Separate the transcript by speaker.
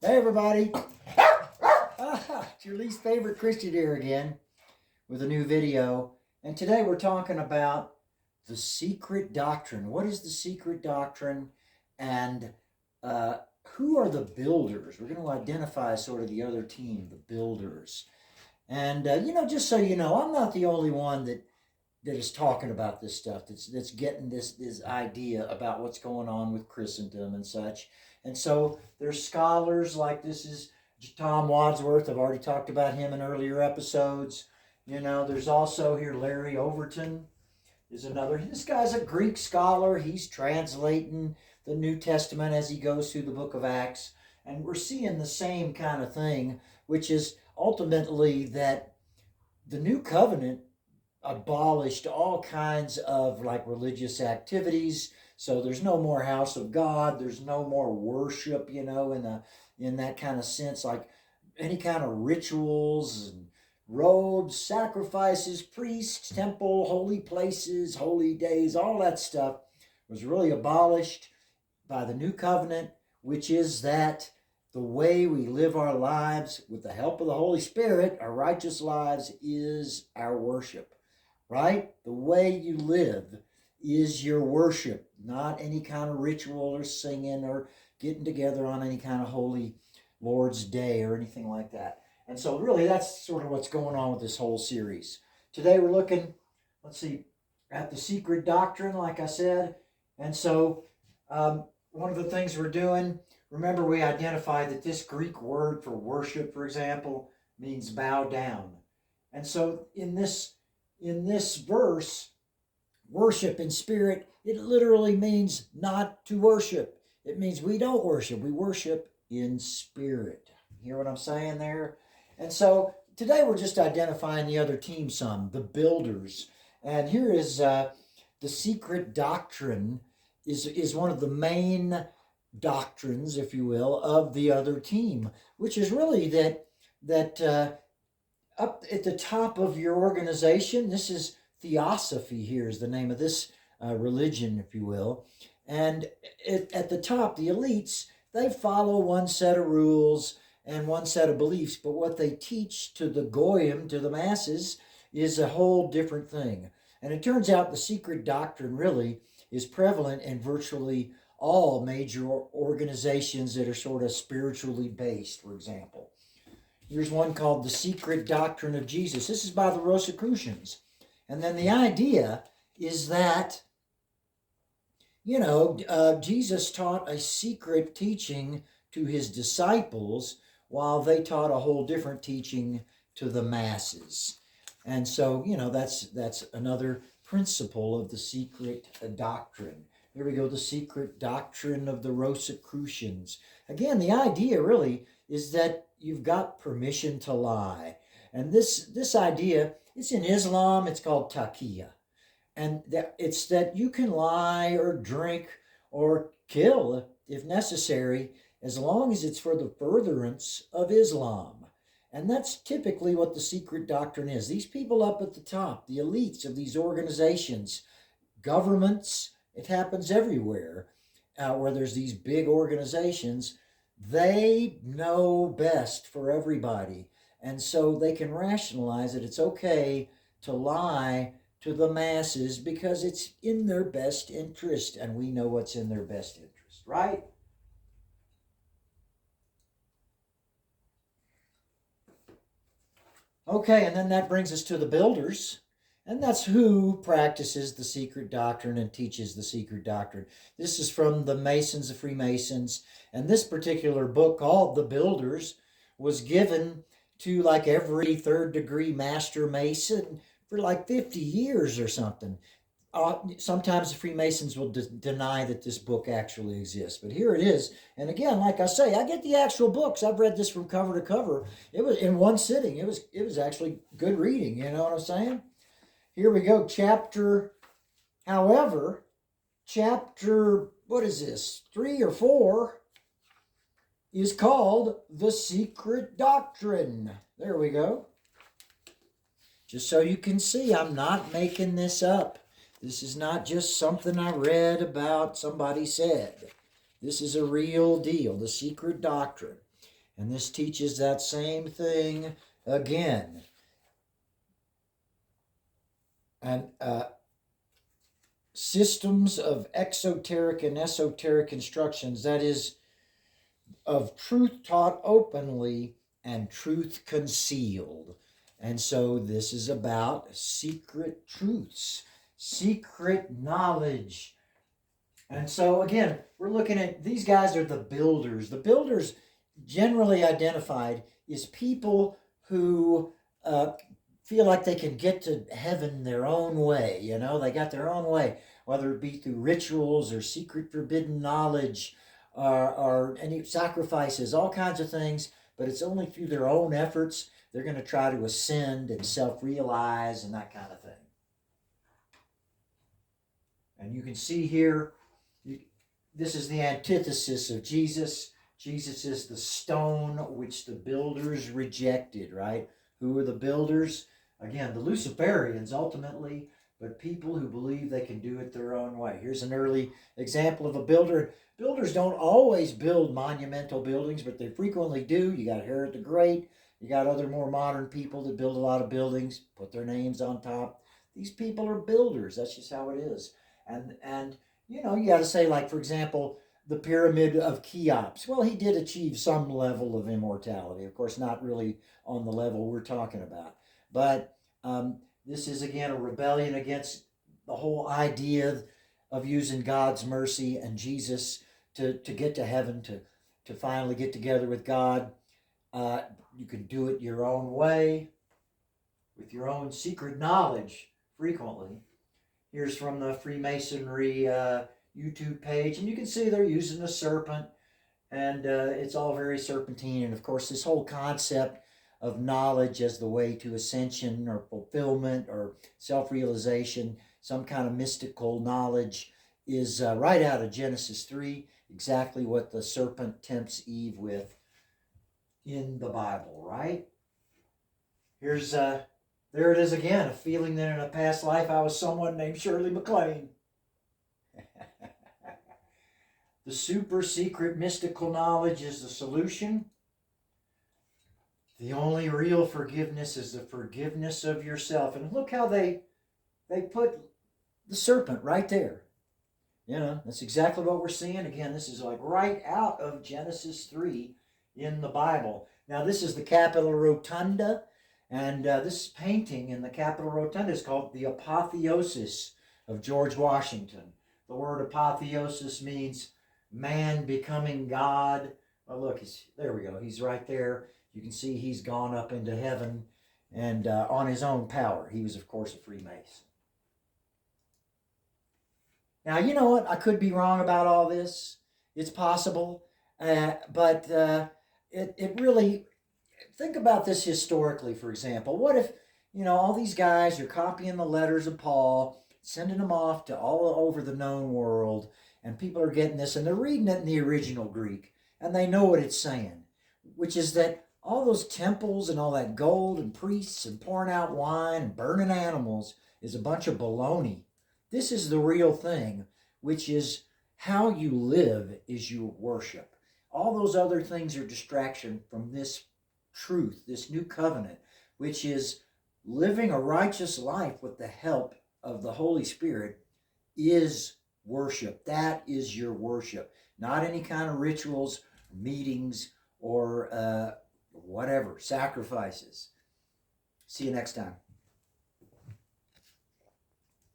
Speaker 1: Hey everybody, it's your least favorite Christian here again with a new video. And today we're talking about the secret doctrine. What is the secret doctrine, and who are the builders? We're going to identify sort of the other team, the builders. And just so you know, I'm not the only one that is talking about this stuff, that's getting this idea about what's going on with Christendom and such. And so there's scholars like this is Tom Wadsworth. I've already talked about him in earlier episodes. There's also here Larry Overton is another. This guy's a Greek scholar. He's translating the New Testament as he goes through the book of Acts. And we're seeing the same kind of thing, which is ultimately that the New Covenant abolished all kinds of religious activities. So there's no more house of God. There's no more worship, in that kind of sense, like any kind of rituals and robes, sacrifices, priests, temple, holy places, holy days, all that stuff was really abolished by the New Covenant, which is that the way we live our lives with the help of the Holy Spirit, our righteous lives, is our worship, right? The way you live is your worship, not any kind of ritual or singing or getting together on any kind of holy Lord's Day or anything like that. And so really that's sort of what's going on with this whole series. Today we're looking, at the secret doctrine, like I said. And so one of the things we're doing, remember we identified that this Greek word for worship, for example, means bow down. And so in this verse, worship in spirit, it literally means not to worship. It means we don't worship. We worship in spirit. You hear what I'm saying there? And so today we're just identifying the other team some, the builders. And here is the secret doctrine is one of the main doctrines, if you will, of the other team, which is really that up at the top of your organization, this is Theosophy here is the name of this religion, if you will. And at the top, the elites, they follow one set of rules and one set of beliefs, but what they teach to the goyim, to the masses, is a whole different thing. And it turns out the secret doctrine really is prevalent in virtually all major organizations that are sort of spiritually based, for example. Here's one called The Secret Doctrine of Jesus. This is by the Rosicrucians. And then the idea is that, Jesus taught a secret teaching to his disciples while they taught a whole different teaching to the masses. And so, that's another principle of the secret doctrine. Here we go, the secret doctrine of the Rosicrucians. Again, the idea really is that you've got permission to lie. And this idea, it's in Islam, it's called taqiyya. And it's that you can lie or drink or kill if necessary, as long as it's for the furtherance of Islam. And that's typically what the secret doctrine is. These people up at the top, the elites of these organizations, governments, it happens everywhere where there's these big organizations, they know best for everybody. And so they can rationalize that it's okay to lie to the masses because it's in their best interest, and we know what's in their best interest, right? Okay, and then that brings us to the builders, and that's who practices the secret doctrine and teaches the secret doctrine. This is from the Masons, the Freemasons, and this particular book called The Builders was given to every third degree master mason for 50 years or something. Sometimes the Freemasons will deny that this book actually exists, but here it is. And again, like I say, I get the actual books. I've read this from cover to cover. It was in one sitting. It was actually good reading. You know what I'm saying? Here we go. Chapter, what is this? 3 or 4 is called The Secret Doctrine. There we go. Just so you can see, I'm not making this up. This is not just something I read about, somebody said. This is a real deal, the secret doctrine. And this teaches that same thing again. And systems of exoteric and esoteric instructions, that is, of truth taught openly and truth concealed. And so this is about secret truths, secret knowledge. And so again, we're looking at, these guys are the builders. The builders, generally identified, is people who feel like they can get to heaven their own way. You know, they got their own way, whether it be through rituals or secret forbidden knowledge, or any sacrifices, all kinds of things. But it's only through their own efforts they're going to try to ascend and self-realize and that kind of thing. And you can see here, this is the antithesis of Jesus. Jesus is the stone which the builders rejected, right? Who are the builders? Again, the Luciferians ultimately, but people who believe they can do it their own way. Here's an early example of a builder. Builders don't always build monumental buildings, but they frequently do. You got Herod the Great. You got other more modern people that build a lot of buildings, put their names on top. These people are builders. That's just how it is. And you know, you got to say, like, for example, the Pyramid of Cheops. Well, he did achieve some level of immortality. Of course, not really on the level we're talking about. But this is, again, a rebellion against the whole idea of using God's mercy and Jesus to get to heaven, to finally get together with God. You can do it your own way, with your own secret knowledge, frequently. Here's from the Freemasonry YouTube page, and you can see they're using a serpent, and it's all very serpentine. And of course, this whole concept of knowledge as the way to ascension or fulfillment or self-realization, some kind of mystical knowledge, is right out of Genesis 3, exactly what the serpent tempts Eve with in the Bible, right? Here's there it is again, a feeling that in a past life I was someone named Shirley MacLaine. The super secret mystical knowledge is the solution. The only real forgiveness is the forgiveness of yourself. And look how they put the serpent right there. You know, that's exactly what we're seeing. Again, this is like right out of Genesis 3 in the Bible. Now, this is the Capitol Rotunda. And this painting in the Capitol Rotunda is called the Apotheosis of George Washington. The word apotheosis means man becoming God. Oh, look, there we go. He's right there. You can see he's gone up into heaven and on his own power. He was, of course, a Freemason. Now, you know what? I could be wrong about all this. It's possible. But it really... Think about this historically, for example. What if, you know, all these guys, you're copying the letters of Paul, sending them off to all over the known world, and people are getting this, and they're reading it in the original Greek, and they know what it's saying, which is that all those temples and all that gold and priests and pouring out wine and burning animals is a bunch of baloney. This is the real thing, which is how you live is your worship. All those other things are distraction from this truth, this new covenant, which is living a righteous life with the help of the Holy Spirit, is worship. That is your worship, not any kind of rituals, meetings, or whatever, sacrifices. See you next time.